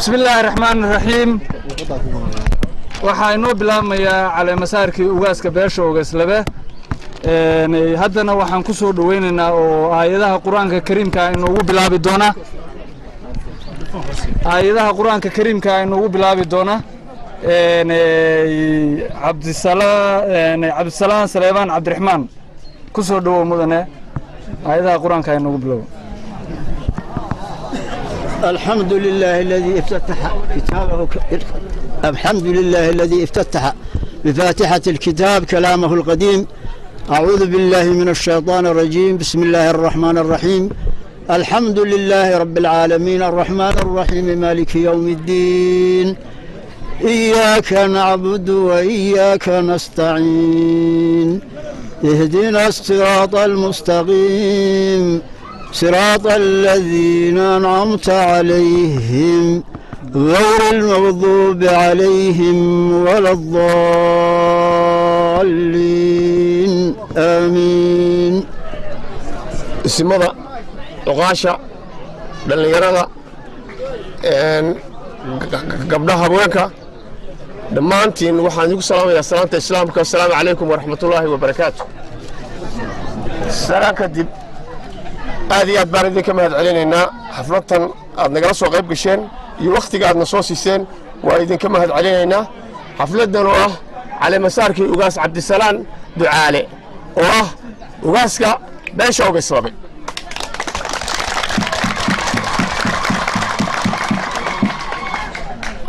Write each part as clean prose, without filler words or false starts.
بسم الله الرحمن الرحيم waxaa inoo bilaabmayaa caleemasaarkii ugaaska beesha Ogaslebe haddana waxaan ku soo dhaweynaynaa oo aayadaha quraanka kariimka inoogu bilaabi doona Cabdisalaam Saleebaan Cabdiraxmaan ku soo dhawo mudane aayadaha quraanka inoogu bilaabo الحمد لله الذي افتتح كتابه الحمد لله الذي افتتح بفاتحة الكتاب كلامه القديم. أعوذ بالله من الشيطان الرجيم. بسم الله الرحمن الرحيم. الحمد لله رب العالمين الرحمن الرحيم مالك يوم الدين. إياك نعبد وإياك نستعين. اهدنا الصراط المستقيم صراط الذين أنعمت عليهم غير المغضوب عليهم ولا الضالين آمين. اسمه عقاشة دلنيرة قبلها بوينكا دمانتين وحان يقول سلام يا سلامة إسلامك السلام عليكم ورحمة الله وبركاته. سلام كدب هذه أدباردي كما هدعلينا حفلة نقرأ سوى غيب قشين يوقتي قاعد نصوصي سين وإذن كما هدعلينا حفلة دنوه على مسارك أغاس عبد السلام دعالي أغاسك باشا وقصربي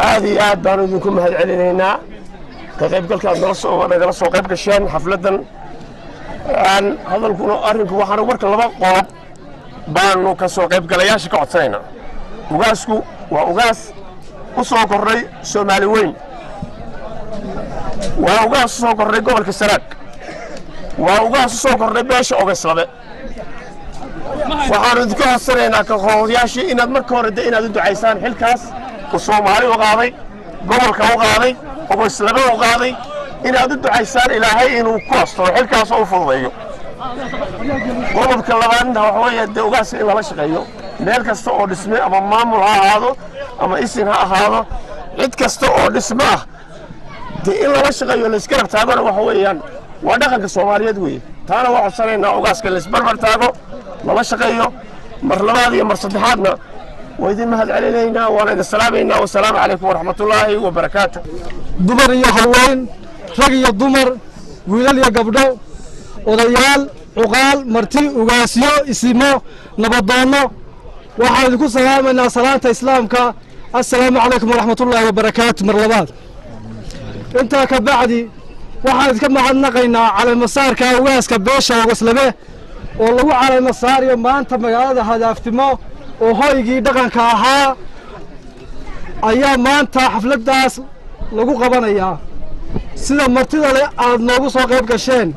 هذه أدباردي كما هدعلينا كغيب قلت نقرأ سوى غيب قشين حفلة عن هذا الكون أرنك وحنا ورك الله قاب baanu ka soo qayb galayaasha ka codsanayna ugaasku waa ugaas u soo koray Soomaali weyn waa ugaas soo koray gobolka Saraag waa ugaas soo koray beesha Ogaslebe waxaanu idinka codsanaynaa ka qoodiyaashii inaad marka hore inaad u ducaysaan xilkaas oo Soomaali u qaaday gobolka u qaaday Ogaslebe u qaaday inaad u ducaysaan Ilaahay inuu ku asturo xilkaas oo fududeeyo qodobka labaadna waxa weeye ugaas in la shaqeeyo meel kasta oo dhisme ama maamul ha ahaado ama isin ha ahaado cid kasta oo dhisme ah in la shaqeeyo la iska rabtaagona waxa weeyaan waa dhaqanka Soomaaliyeed weeye taana waa codsanaynaa ugaaska la isbarbar taago la shaqeeyo mar labaad iyo mar saddexaadna وإذن مهد علينا وأنا السلام والسلام عليكم ورحمة الله وبركاته. دمر يا حلوين رجي الدمر ويل يا قبضو وريال عقال مرتي وقاسيو اسمه نبضانو waxaan ku salaamaynaa salaanta islaamka assalaamu calaykum waraxmatullaahi wabarakaatu mar labaad inta ka bacdi waxaan ka mahadnaqaynaa caleemasaarka ugaaska beesha Ogaslebe oo lagu caleemasaariyo maanta magaalada Hadaaftimo oo hoygii dhaqanka ahaa ayaa maanta xafladaas lagu qabanayaa sida martida leh aad noogu soo qayb gasheen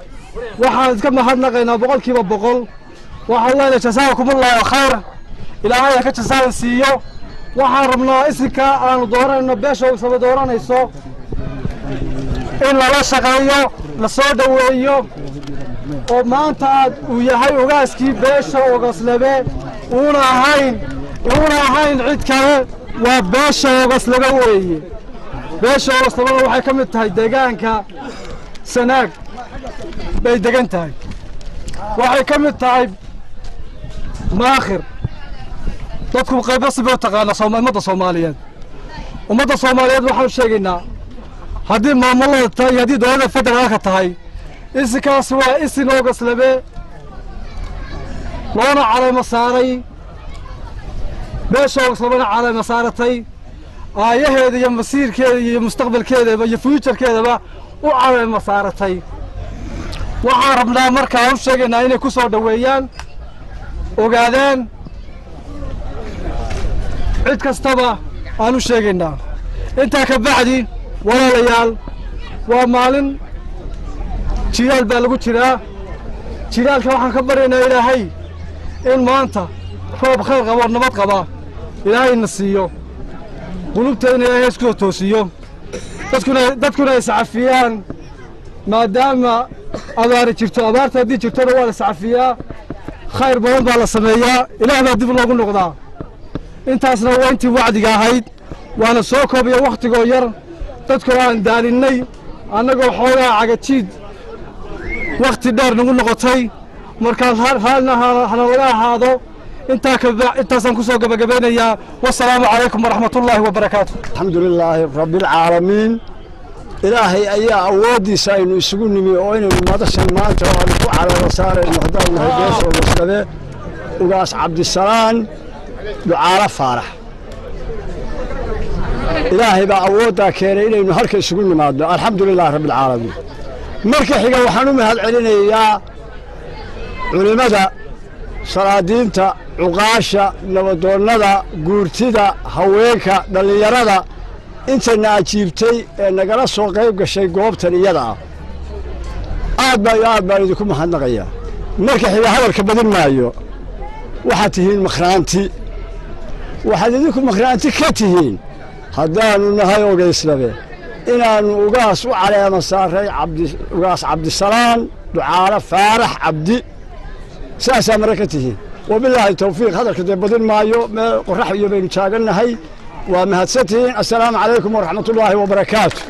waxaan ka mahadnaqaynaa boqolkiiba boqol waxaan leeyahay jazaakumullahu khayr ilaahay ka jazaan siiyo waxaan rabnaa isinka aan dooranayno beesha Ogaslebe dooranayso in la shaqeeyo la soo dhaweeyo oo maanta uu yahay ugaaskii beesha Ogaslebe una ahayn cid kale waa beesha Ogaslebe weeye beesha Ogaslebe waxay ka mid tahay deegaanka Sanaag bay degan tahay waxay ka mid tahay maakhir dadku qaybo siboo taqaana Soomaaliyeed ummadda Soomaaliyeed waxaan sheegaynaa haddii maamulada tahay haddii dowladda federaalka tahay isinkaas waa isin Ogaslebe loona caleema saaray beesha Ogaslebe caleema saaratay aayaheeda iyo masiirkeeda iyo mustaqbalkeeda iyo future-keedaba u caleema saaratay waxaan rabnaa markaa u sheegaynaa inay ku soo dhaweeyaan ogaadaan cid kastaba aan u sheegaynaa intaa ka bacdi walaalayaal waa maalin jilaal baa lagu jiraa jilaalka waxaan ka baryaynaa ilaahay in maanta roob khayr qabo nabad qaba ilaahayna siiyo qulubteena ilaahay isku toosiyo dadkuna ay sacafiyaan maadaama abaar jirto abaarta haddii jirtona waa la sacafiyaa khayr badan baa la sameeyaa ilaah baa dib loogu noqdaa intaasna waa intii wacdiga ahayd waana soo koobiya wakhtigoo yar dadkoo aan daalinnay annagoo xoogaa cagajiid wakhti dheer nagu noqotay markaas raallina hanalaga ahaado intaasaan ku soo gabagabeynayaa wasalaamu calaykum waraxmatullaahi wabarakaatu alxamdulilaahi rabbilcaalamiin ilaahay ayaa awooddiisa aynu isugu nimi oo inaynu madashan maanta oo aynu ku caleelo saarayno haddaan nahay beesha ogaysnabe ugaas cabdisalaan ducaalo faarax ilaahay baa awooddaa keenay inaynu halka isugu nimaadno alxamdulilaahi rabbilcaalamiin marka xiga waxaan u mahad celinayaa culimmada salaadiinta cuqaasha nabadoonnada guurtida haweenka dhallinyarada intayna ajiibtay ee nagala soo qayb gashay goobtan iyada ah aad baan idinku mahadnaqayaa marka xiga hadalka badin maayo waxaad tihiin makhraanti waxaad idinku makhraanti ka tihiin haddaannu nahay Ogaysnabe inaannu ugaas u caleema saaray ugaas cabdisalaan ducaalo faarax cabdi saasaa mara ka tihiin وبالله التوفيق هذا كده بدل ما قرح يبين شاغلنا هي ومهدستين السلام عليكم ورحمة الله وبركاته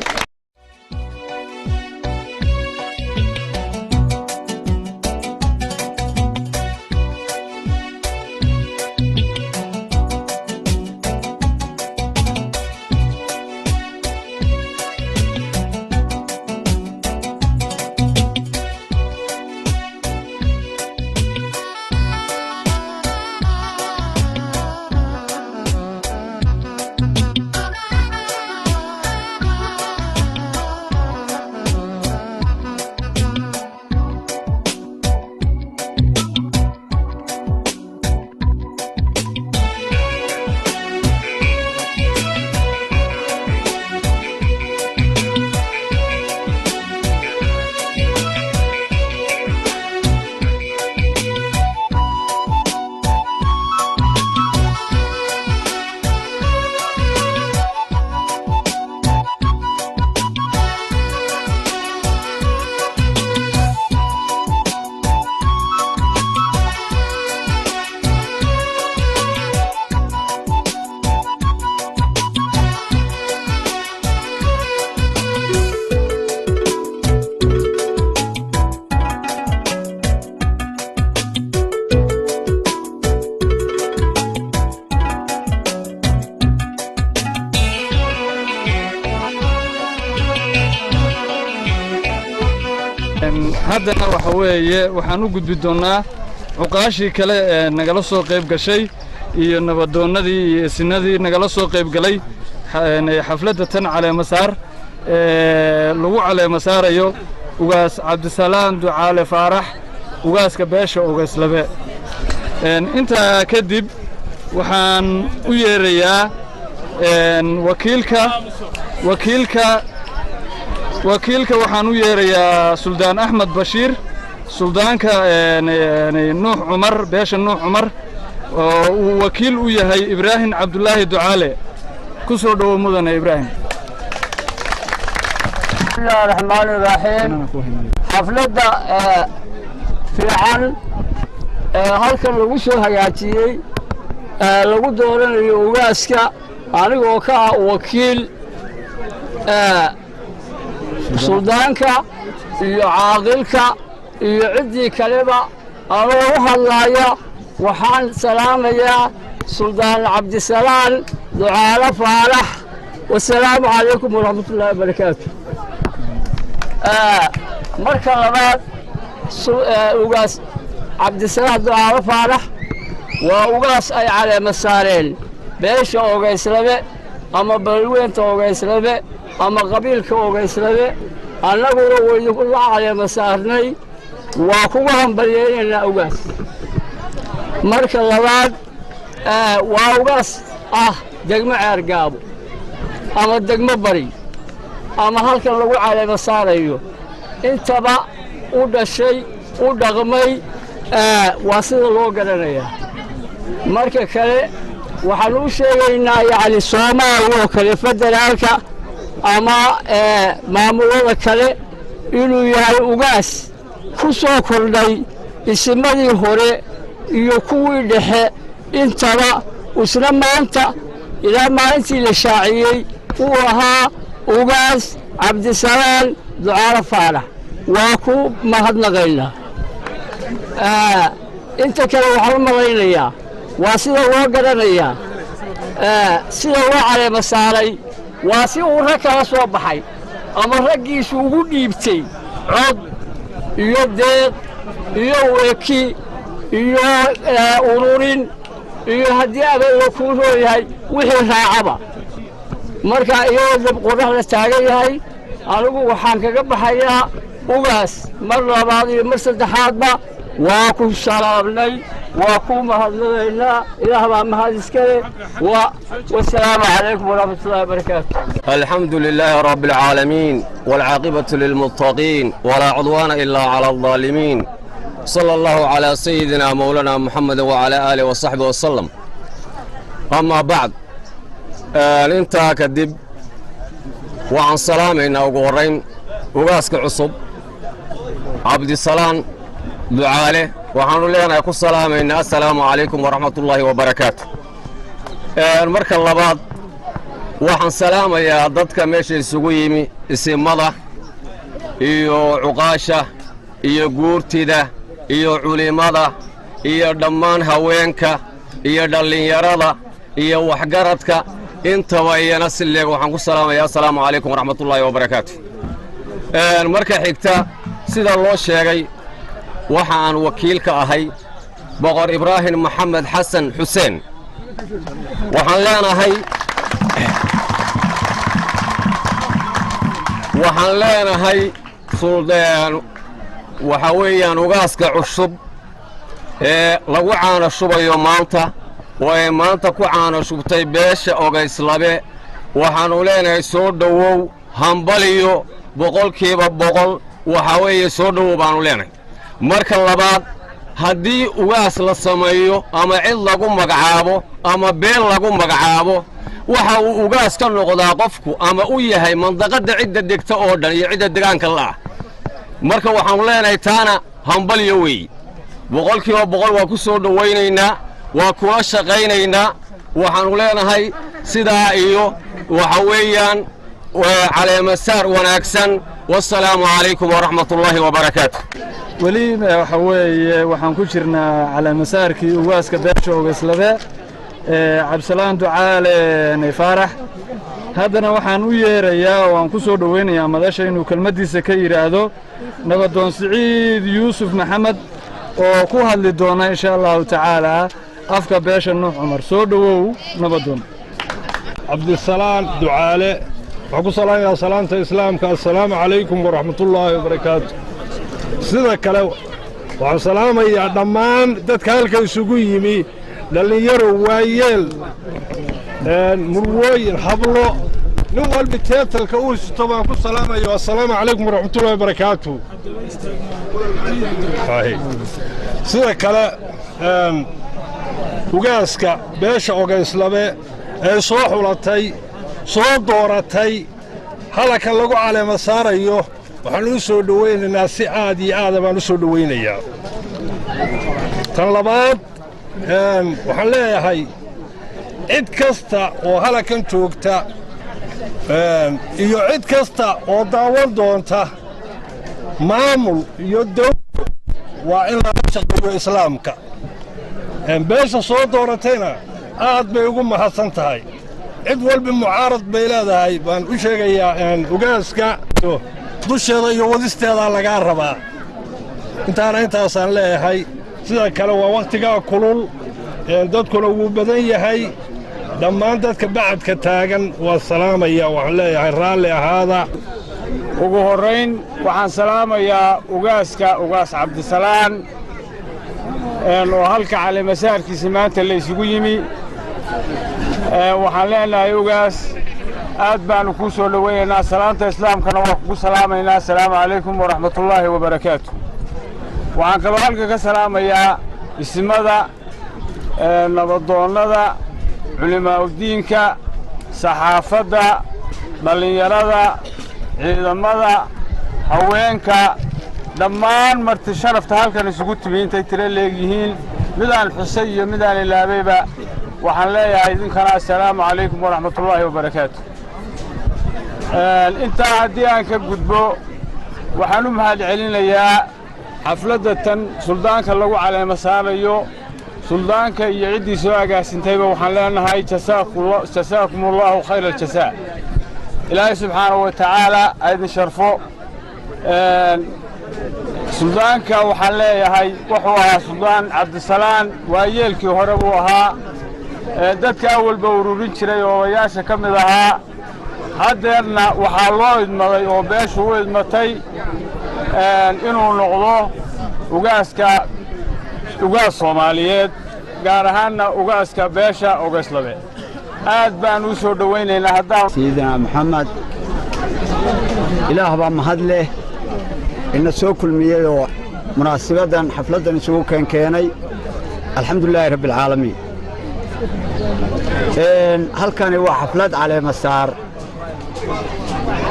haddana waxa weeye waxaan u gudbi doonaa cuqaashii kale ee nagala soo qayb gashay iyo nabadoonnadii iyo isinadii nagala soo qayb galay xafladda tan caleema saar lagu caleema saarayo ugaas cabdisalaan ducaale faarax ugaaska beesha Ogaysnabe intaa kadib waxaan u yeerayaa wakiilka waxaan u yeerayaa Suldaan Axmed Bashiir suldaanka Nuux Cumar beesha Nuux Cumar oo uu wakiil u yahay Ibraahim Cabdullaahi Ducaale ku soo dhawo mudane Ibraahim bismillahir rahmaanir rahiim xafladda fiican halkan lagu soo hagaajiyay lagu dooranayo ugaaska anigoo ka wakiil suldaanka iyo caaqilka iyo ciddii kaleba anoo u hadlaaya waxaan salaamayaa suldaan cabdisalaan ducaalo faarax wasalaamu calaykum waraxmatullaahi wabarakaatu marka labaad ugaas cabdisalaan ducaalo faarax waa ugaas ay caleema saareen beesha Ogaysnabe ama balweynta Ogaysnabe ama qabiilka Ogaysnabe annaguna waynu ku caleema saarnay waa kugu hambalyeynaa ugaas marka labaad waa ugaas degmo Ceergaabo ama degmo Bari ama halkan lagu caleema saarayo intaba u dhashay u dhaqmay waa sida loo garanayaa marka kale waxaan u sheegaynaa yani Soomaaliya oo kale federaalka ama maamulada kale inuu yahay ugaas ku soo kordhay isimadii hore iyo kuwii dhexe intaba usna maanta ilaa maalintii la shaaciyey uu ahaa ugaas cabdisalaan ducaale faarax waa ku mahadnaqaynaa inta kale waxaan u malaynayaa waa sida loo garanayaa sida loo caleema saaray waa si uu rag kala soo baxay ama raggiisu ugu dhiibtay cod iyo deeq iyo weeki iyo ururin iyo haddii abeelo kuu rooyahay wixii raacaba marka iyagoo dab qoraxda taagan yahay anigu waxaan kaga baxayaa ugaas mar labaad iyo mar saddexaadba waa ku salaamnay waa ku mahadnaqaynaa ilaah baa mahad iskale والسلام عليكم ورحمة الله وبركاته. الحمد لله رب العالمين والعاقبة للمتقين ولا عدوان إلا على الظالمين صلى الله على سيدنا مولانا محمد وعلى آله وصحبه وسلم. أما بعد انت كدب وعن سلامنا وقورين وقاسك عصب عبد السلام دعاله وحنو لنا يقول سلامنا السلام عليكم ورحمة الله وبركاته. marka labaad waxaan salaamayaa dadka meesha isugu yimi isimada iyo cuqaasha iyo guurtida iyo culimada iyo dhammaan haweenka iyo dhallinyarada iyo waxgaradka intaba iyana si leeg waxaan ku salaamayaa assalaamu calaykum waraxmatullaahi wabarakaatu. marka xigta sida loo sheegay waxa aan wakiil ka ahay boqor ibraahim maxamed xasan xuseen waxaan leenahay suldaan waxa weeyaan ugaaska cusub ee lagu caano shubayo maanta oo ay maanta ku caano shubtay beesha Ogayslabe waxaanu leenahay soo dhawow hambaliyo boqolkiiba boqol waxa weeye soo dhawow baanu leenahay. marka labaad haddii ugaas la sameeyo ama cid lagu magacaabo ama beel lagu magacaabo waxa uu ugaas ka noqdaa qofku ama u yahay mandaqada cidda degta oo dhan iyo cidda deegaanka la ah. marka waxaan leenahay taana hambaliyo weey boqolkiiba boqol waa ku soo dhawaynaynaa waa kula shaqaynaynaa waxaanu leenahay sidaa iyo waxa weeyaan caleemasaar wanaagsan. والسلام عليكم ورحمة الله وبركاته. ولي وحوي وحن كشرنا على مساركي واسك بيرشو وغسلبة عبد السلام دعاله نفارح هذا وحن ويريا وان كسو دوين يا مداش انه كلمتي سكير هذا نبدون سعيد يوسف محمد وكو هادلي دونا ان شاء الله تعالى افكا بيش النوح عمر سو دو نبدون عبد السلام دعاله وحكو صلاة يا سلامة إسلامك السلام عليكم ورحمة الله وبركاته. سيدا كلاو وعن سلامة يا دمان تتكالك يسوقو يمي للي يرو وايل مروي الحبلو نوال بتيت الكؤوس طبعا كل سلامة يا السلام عليكم ورحمة الله وبركاته. سيدا كلا وقاسكا بيش Ogayslabe soo xulatay soo dooratay halka lagu caleema saarayo waxaan u soo dhaweynaynaa si aad iyo aad baan u soo dhaweynayaa. tan labaad waxaan leeyahay cid kasta oo halkan joogta iyo cid kasta oo daawan doonta maamul iyo dawlad waa in la shaqeeyo islaamka. beesha soo dooratayna aad bay ugu mahadsan tahay. cid walba mucaarad bay leedahay baan u sheegayaa ugaaska dusheeda iyo wadisteeda laga rabaa. intaasaan leeyahay. sida kale waa waqtiga kulul dadkuna wuu badan yahay dhammaan dadka bacadka taagan waa salaamaya waxaan leeyahay raalli ahaada. ugu horeyn waxaan salaamayaa ugaas Cabdisalaan oo halka caleemasaarkiisa maanta la isugu yimi. waxaan leenahay ugaas aad baan ku soo dhaweeynaa salaanta islaamkana waa ku salaamaynaa assalaamu calaykum waraxmatullaahi wabarakaatuh. waxaan kaloo halka ka salaamayaa ismada nabadoonnada culimaa'udiinka saxaafadda dhallinyarada ciidamada haweenka dhammaan marti sharafta halkan isugu timi intay tiro leegyihiin midaan xusay iyo midaan ilaabayba waxaan leeyahay idinkana assalaamu calaykum waraxmatullaahi wabarakaatu. intaa haddii aan ka gudbo waxaan u mahad celinayaa xafladda tan suldaanka lagu caleema saarayo suldaanka iyo ciddii soo agaasintayba waxaan leenahay jasaakumullahu khayra aljasaa. ilaahay subxaanahu wa tacaala aydin sharfo. suldaanka waxaan leeyahay wuxuu ahaa suldaan cabdisalaan waayeelkii hore buu ahaa dadka awalba ururin jiray oo odayaasha ka mid ahaa. haddeerna waxaa loo idmaday oo beeshu u idmatay inuu noqdo ugaas Soomaaliyeed gaar ahaanna ugaaska beesha Ogeyslabe. aad baan u soo dhawaynaynaa haddaan سيدنا محمد إله بقى مهدله إن سوق المياه مناسبة حفلة سوق كاني الحمد لله رب العالمين. هل كان هو حفلة على مسار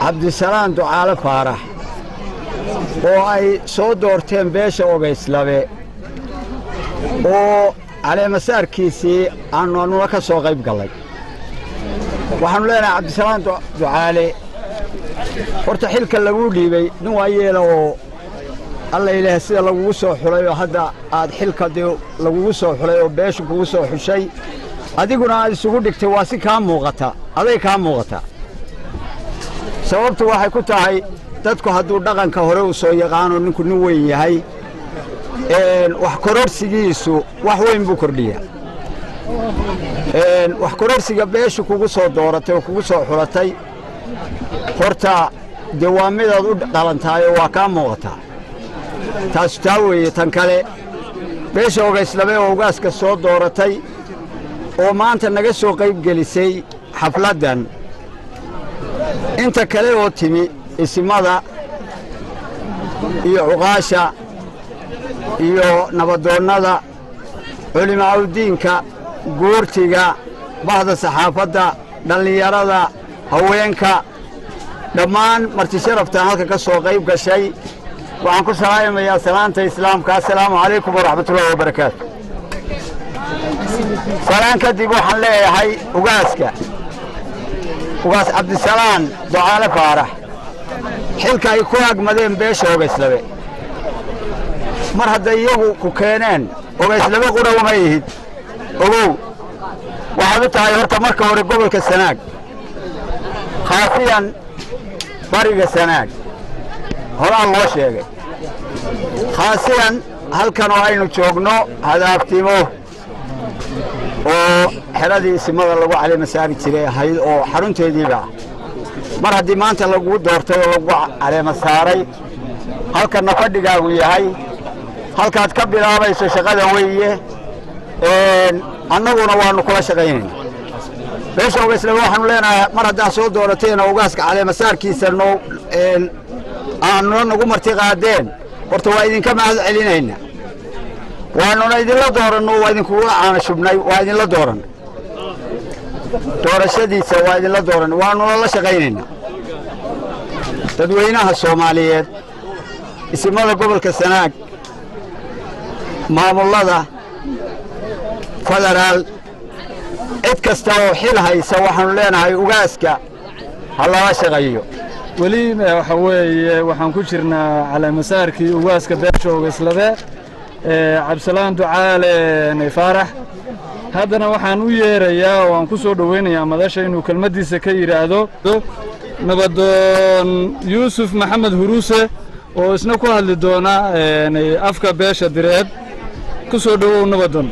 عبد السلام دعاء فارح وأي صوت دورتين بيش أوغيسلافي وعلى مسار كيسي أنو لك سوق غيب قلي waxaanu leenahay cabdisalaam ducaale horta xilka lagu dhiibay nin waayeela oo alla ilaahay sida lagugu soo xulay oo hadda aad xilka lagugu soo xulay oo beeshu kugu soo xushay adiguna aad isugu dhigtay waa si kaa muuqata aday kaa muuqata. sababtu waxay ku tahay dadku hadduu dhaqanka hore u soo yaqaano ninku nin weyn yahay wax kororsigiisu wax weyn buu kordhiyaa. wax kororsiga beeshu kugu soo dooratay oo kugu soo xulatay horta jawaamidaad u dhalantahay waa ka muuqataa. taas taa weeye. tan kale beesha Ogeyslabe oo ugaaska soo dooratay oo maanta naga soo qayb gelisay xafladan. inta kale oo timi isimada iyo ugaasha iyo nabadoonnada culimaa diinka guurtiga bahda saxaafadda dhallinyarada haweenka dhammaan marti sharaftan halka ka soo qayb gashay waxaan ku salaamayaa salaanta islaamka. assalaamu calaykum waraxmatullaahi wabarakaatu. salaan kadib waxaan leeyahay ugaas cabdisalaan ducaale faarax xilka ay ku agmadeen beesha Ogeyslabe mar hadday iyagu ku keeneen Ogeyslabe qura uma yihid ogow waxaad u tahay horta marka hore gobolka Sanaag khaasiyan bariga Sanaag horaan loo sheegay khaasiyan halkan oo aynu joogno hadaabtimo oo xeradii isimada lagu caleema saari jiray ahayd oo xarunteediiba mar haddii maanta lagu doortay oo lagu caleema saaray halkanna fadhigaagu yahay halkaad ka bilaabayso shaqada weeye. annaguna waanu kula shaqaynayna beesha Ogeyslabe waxaanu leenahay mar haddaa soo doorateen oo ugaaska caleema saarkiisa aanu nagu marti qaadeen horta waa idinka mahad celinayna. waanuna idinla dooranno waa idinkugu caana shubnay waa idinla dooran doorashadiisa waa idinla dooran waanuna la shaqaynayna. dadweynaha Soomaaliyeed isimada gobolka Sanaag maamulada federaal cid kasta oo xil haysa waxaanu leenahay ugaaska ha lala shaqeeyo. weli waxa weeye waxaan ku jirnaa caleema saarkii ugaaska beesha Ogeyslabe cabdisalaan ducaale faarax. haddana waxaan u yeerayaa oo aan ku soo dhawaynayaa madasha inuu kelmaddiisa ka yidhaahdo nabadoon yuusuf maxamed huruuse oo isna ku hadli doona afka beesha direed. ku soo dhawow nabadoon.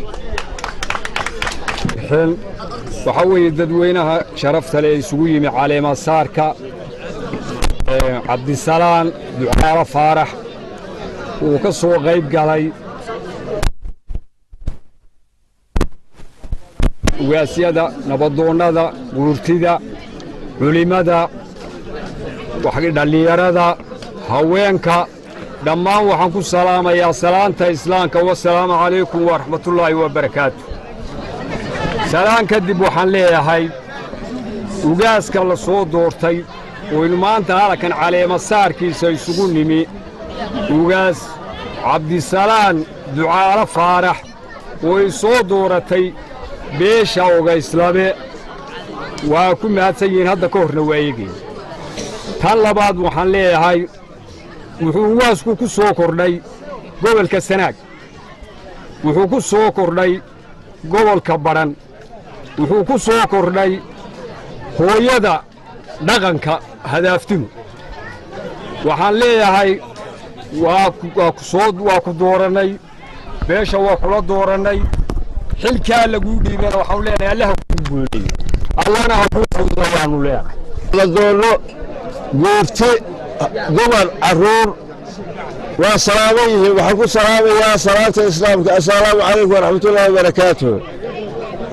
waxaa weeye dadweynaha sharafta leh isugu yimi caleema saarka cabdisalaan ducaale faarax uu ka soo qayb galay ugaasyada nabadoonnada guurtida culimada dhallinyarada haweenka dhammaan waxaan ku salaamayaa salaanta islaamka. wassalaamu calaykum waraxmatullaahi wabarakaatu. salaan kadib waxaan leeyahay ugaaska la soo doortay oo maanta halkan caleema saarkiisa isugu nimi ugaas cabdisalaan ducaale faarax oo ay soo dooratay beesha ogayslabe waa ku mahadsan yihiin hadda ka horna waa eegeen tan labaad waxaan leeyahay wuxuu ugaasku ku soo kordhay gobolka Sanaag wuxuu ku soo kordhay gobolka Baran wuxuu ku soo kordhay hooyada dhaqanka hadaaftimu waxaan leeyahay waa ku dooranay beesha waa kula dooranay xilkaa lagu dhiibana waxaan leenahay allaha ku guuleeyo allahna ha ku fududaanu leeyahay la doono guurti dumar caruur waa salaamayhi waxaan ku salaamayaa salaanta islaamka assalaamu calaykum waraxmatullaahi wabarakaatuh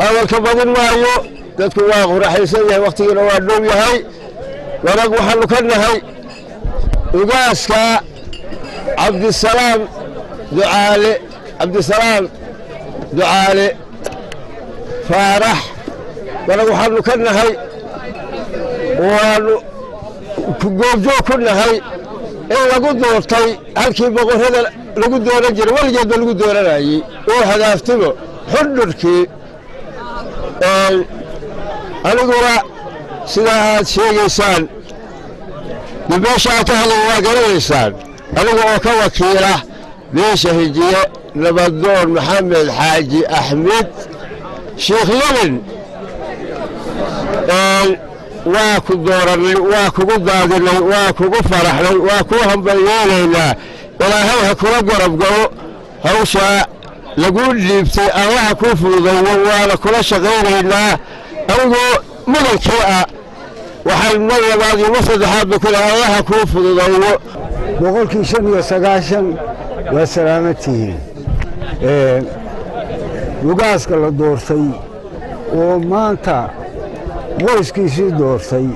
hadalka badin maayo dadku waa quraxaysan yahay waqtigiina waa dhow yahay wanag waxaanu ka nahay ugaaska cabdisalaam ducaale faarax wanag waxaanu ka nahay waanu goobjoog ku nahay in lagu doortay halkii boqorrada lagu dooran jiray weligeedba lagu dooranayey oo hadaaftimo xundhurkii aniguna sidaa aad sheegaysaan beesha aad ka hadlay waa garanaysaan aniga oo ka wakiila beesha hijiye nabadoon maxamed xaaji axmed sheekh yamin waa ku dooranay waa kugu daadinay waa kugu faraxnay waa kuu hambalyeelaynaa ilaahay ha kula garab galo hawshaa laguu dhiibtay allaha kuu fududeeyo waana kula shaqaynaynaa anigoo mudankii ah waxaan mar labaad iyo mar saddexaadba ku lehay allaha kuu fududeeyo boqolkii 95 waa salaamatihiin ugaaska la doortay oo maanta qoyskiisii doortay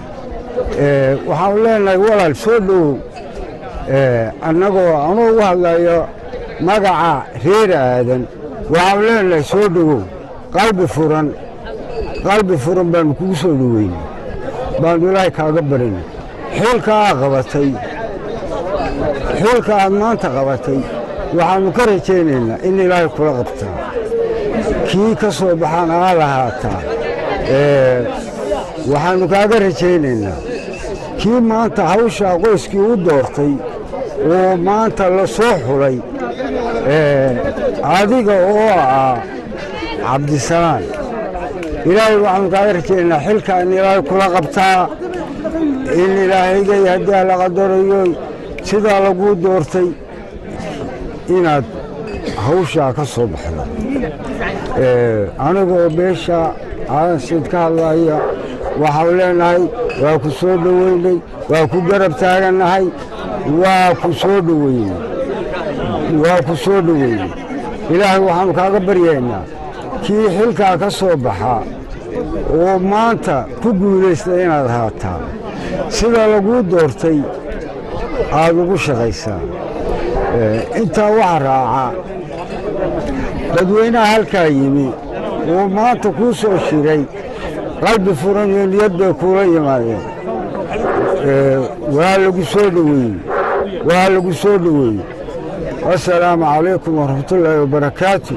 waxaan leenahay walaal soo dhowow annagoo anuu ugu hadlayo magaca reer aadan waxaan leenahay soo dhowow qalbi furan baanu kugu soo dhoweynay baanu ilaahay kaaga barinay xilka aad maanta qabatay waxaannu ka rajaynaynaa in ilaahay kula qabtaa kii ka soo baxaan aa lahaataa waxaannu kaaga rajaynaynaa kii maanta hawshaa qoyskii u doortay oo maanta la soo xulay adiga oo ah cabdisalaan ilaahay waxaannu kaaga rajaynaynaa xilkaa in ilaahay kula qabtaa in ilaahayday haddii la qadarayo sidaa laguu doortay inaad hawshaa ka soo baxdo anigoo beesha aadan siid ka hadlaya waxaan leenahay waa ku soo dhoweynay waa ku garab taagannahay waa ku soo dhoweynay ilaahay waxaannu kaaga baryaynaa kii xilkaa ka soo baxaa oo maanta ku guulaysta inaad haataa sida laguu doortay aad ugu shaqaysaa intaa waxa raaca dadweynaha halkaa yimi oo maanta kuu soo shiray qalbi furan iyo niyad bay kuula yimaadeen waa lagu soo dhoweeyey wassalaamu calaykum waraxmatullaahi wabarakaatu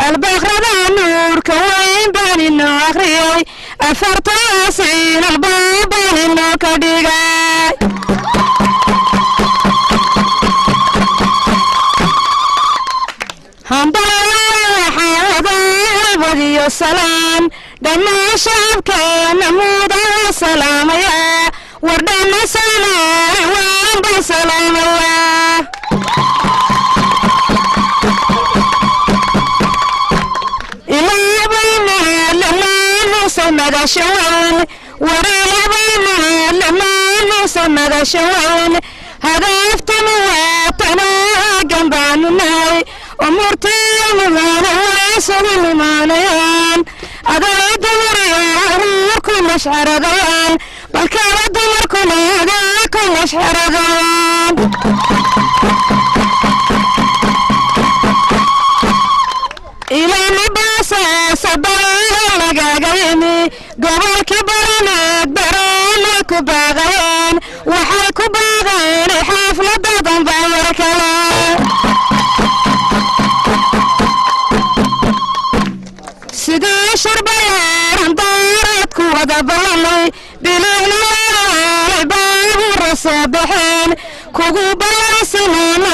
البخرة نور كوين بني النخري أفرطاسين الباب بني النكديغاي همبايا حيوضا ودي السلام دمنا شعبك نمودا السلام يا وردنا سلام وان بسلام الله مدى شوان وريبنا لما نوصل مدى شوان هدفت مواطنا جنبان الناي أمورتي مغانا ويسر المانيان أدعي دمري كل مشعر ذوان بل كان الدمر كل مشعر ذوان إلى لباسا صبايا لقاقيني قبل كبرنا برانك باغيان وحيك باغيني حفلة ضم بعير كلام سيدي شربيان دارتك وضبالي بليلي باب الرصابحين كوكو بلاسنين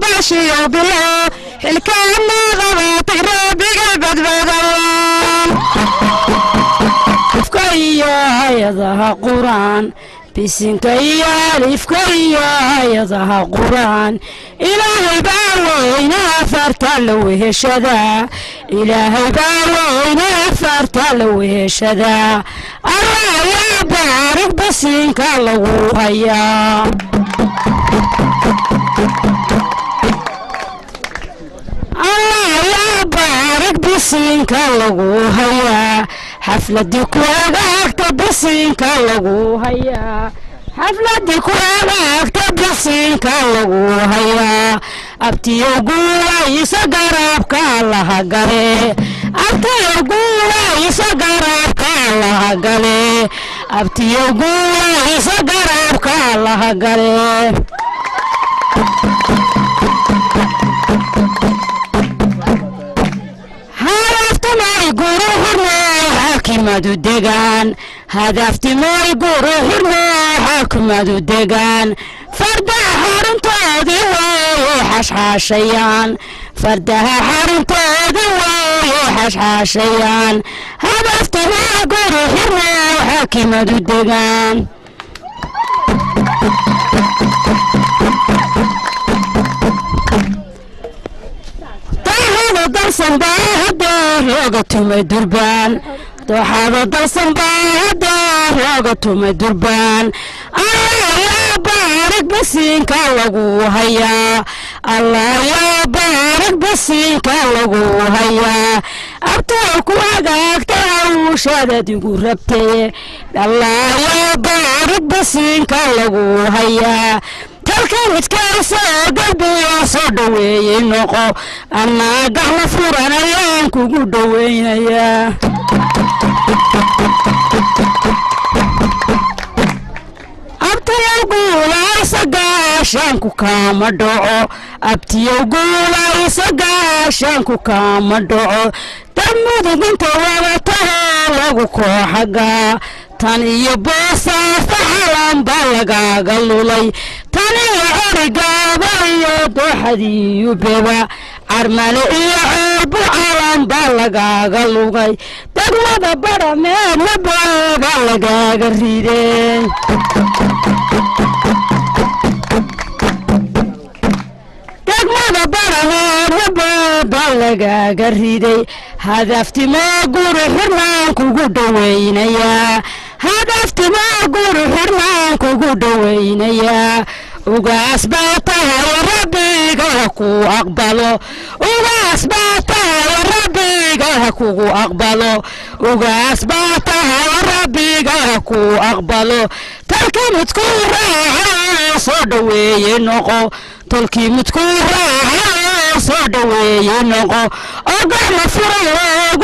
باشي وبلا الكلام غلط ربي قلبك بغلان فكيا يضها قرآن بسنكيا لفكيا يضها قرآن إلهي باوينا فرتلوه شذا إلهي باوينا فرتلوه شذا الله يا بارك بسنك الله هيا الله يا بارك بسنك الله هيا حفلتك وقاك بسنك الله هيا حفلتك وقاك بسنك الله هيا أبتي يقول يسقربك الله قري أبتي يقول يسقربك الله قري أبتي يقول يسقربك الله قري حكمة الدجان هدفت ما يقولون حكمة الدجان فردها حرمتادي وحشحاشيان فردها حرمتادي وحشحاشيان هدفت ما يقولون حكمة الدجان درسن بهدار لغتهم الدربان هذا درسن بهدار لغتهم الدربان الله يا بارك بسينك لغو هيا الله يا بارك بسينك لغو هيا أبتوك وقاك تاوش هذا تقول ربتي الله يا بارك بسينك لغو هيا تلك كاسة قلبي صدوي نقو أنا قهوة فرانا ينكو قدوين يا أبتي يقول سقاشانكو كام دعو أبتي يقول سقاشانكو كام دعو تمود بنت وغتها لغوكو حقا تاني يبوسا فحلان بالغا قلولي تاني عرقابا يدوحدي يبوا عرمالي يعربو عالان بالغا قلولي تقوى برمين وبوا بالغا قريدين تقوى برمين وبوا بالغا قريدين هدفت ما قول حرمان كوكو دوينيا هدفت ما قول حرمان كوكو دوينيا وقاس باطها وربي قهكو أقبلو وقاس باطها وربي قهكو أقبلو وقاس باطها وربي قهكو أقبلو تلكي متكون راعي صدوي نقو تلكي متكون راعي صدوي نقو أقام فراغ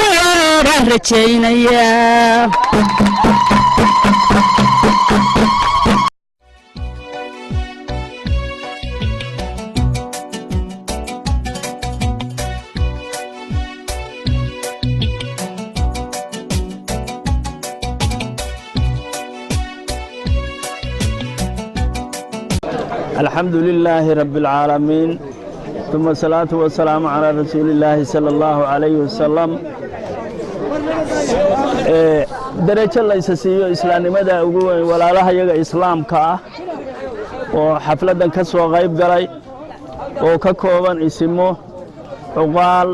ورجينيا الحمد لله رب العالمين ثم الصلاة والسلام على رسول الله صلى الله عليه وسلم درجة ليس سيو إسلام ماذا أقول ولا لها يجا إسلام كا وحفلة كسوة غيب جري وككوبان اسمه عقال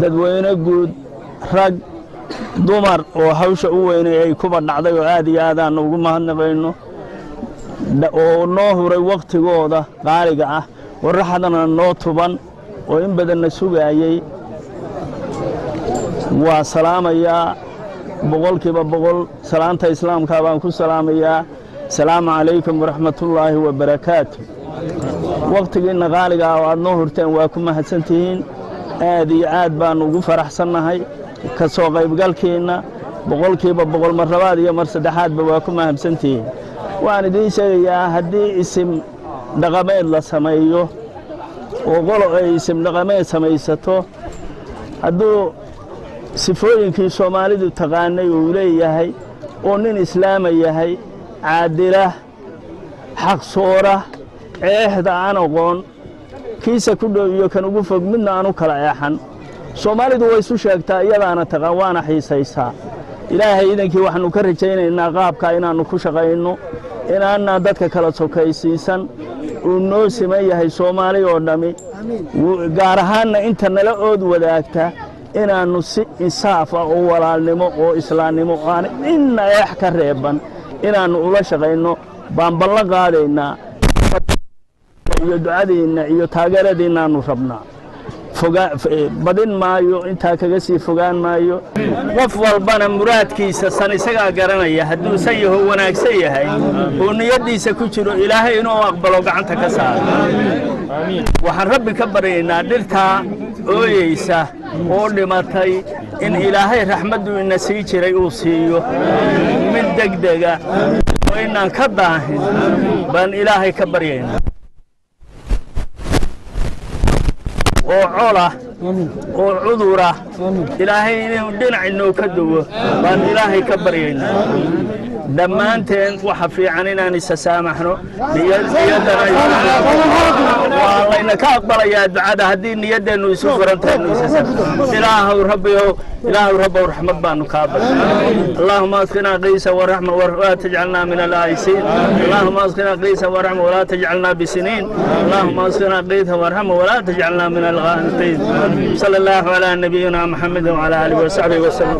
ددوين جود رج دمر وحوش أوين أي كبر نعدي وعادي هذا نقول ما هنقينه oo noo huray waqtigooda qaaliga ah waraxadana noo tuban oo in badan la sugayay waa salaamayaa boqolkiiba boqol salaanta islaamka baan ku salaamayaa asalaamu calaykum waraxmatullaahi wabarakaatu waqtigiinna qaaliga ah oo aad noo hurteen waa ku mahadsantihiin aad iyo aad baan ugu faraxsannahay ka soo qaybgalkiinna boqolkiiba boqol mar labaad iyo mar saddexaadba waa ku mahadsantihiin waan idiin sheegayaa haddii isim dhaqameed la sameeyo oo qolo ay isim dhaqameed samaysato hadduu sifooyinkii soomaalidu taqaanay uu leeyahay oo nin islaama yahay caadila xaqsoora ceexda aan aqoon kiisa ku dhow iyo kan ugu fog midna aan u kala eexan soomaalidu way isu sheegtaa iyadaana taqaan waana xiisaysaa ilaahay idankii waxaannu ka rajaynaynaa qaabka inaannu ku shaqayno inaanna dadka kala sokaysiisan uu noo siman yahay soomaali oo dhammi gaar ahaanna inta nala ood wadaagta inaannu si insaaf ah oo walaalnimo oo islaamnimo aan inna eex ka reeban inaannu ula shaqayno baan ballan qaadaynaa iyo ducadiinna iyo taageeradiinnaannu rabnaa badin maayo intaa kaga sii fogaan maayo qof walbana muraadkiisa san isagaa garanaya hadduu san yaho wanaagsan yahay oo niyaddiisa ku jiro ilaahay inuu aqbalo gacanta ka saaro waxaan rabbi ka baryaynaa dhirtaa ooyeysa oo dhimatay in ilaahay raxmaddu ina sii jiray uu siiyo mid degdega oo inaan ka daahin baan ilaahay ka baryaynaa oo cola oo cudura ilaahay inuu dhinac inoo ka duwo baan ilaahay ka baryaynaa dhammaanteen waxa fiican inaan isa saamaxno waa layna ka aqbalayaa ducada haddii niyaddeennu isu furantahay ilaahow rabbow raxmad baanu kaa baray allahuma asqinaa qiisa waraxma walaa tajcalnaa min alaayisiin allahuma asqinaa qiisa waraxma walaa tajcalnaa bisiniin allahuma asqinaa qiisa waraxma walaa tajcalnaa min alqaanitiin sala allahu calaa nabiyina maxamed wacalaa aalihi wasaxbihi wasallam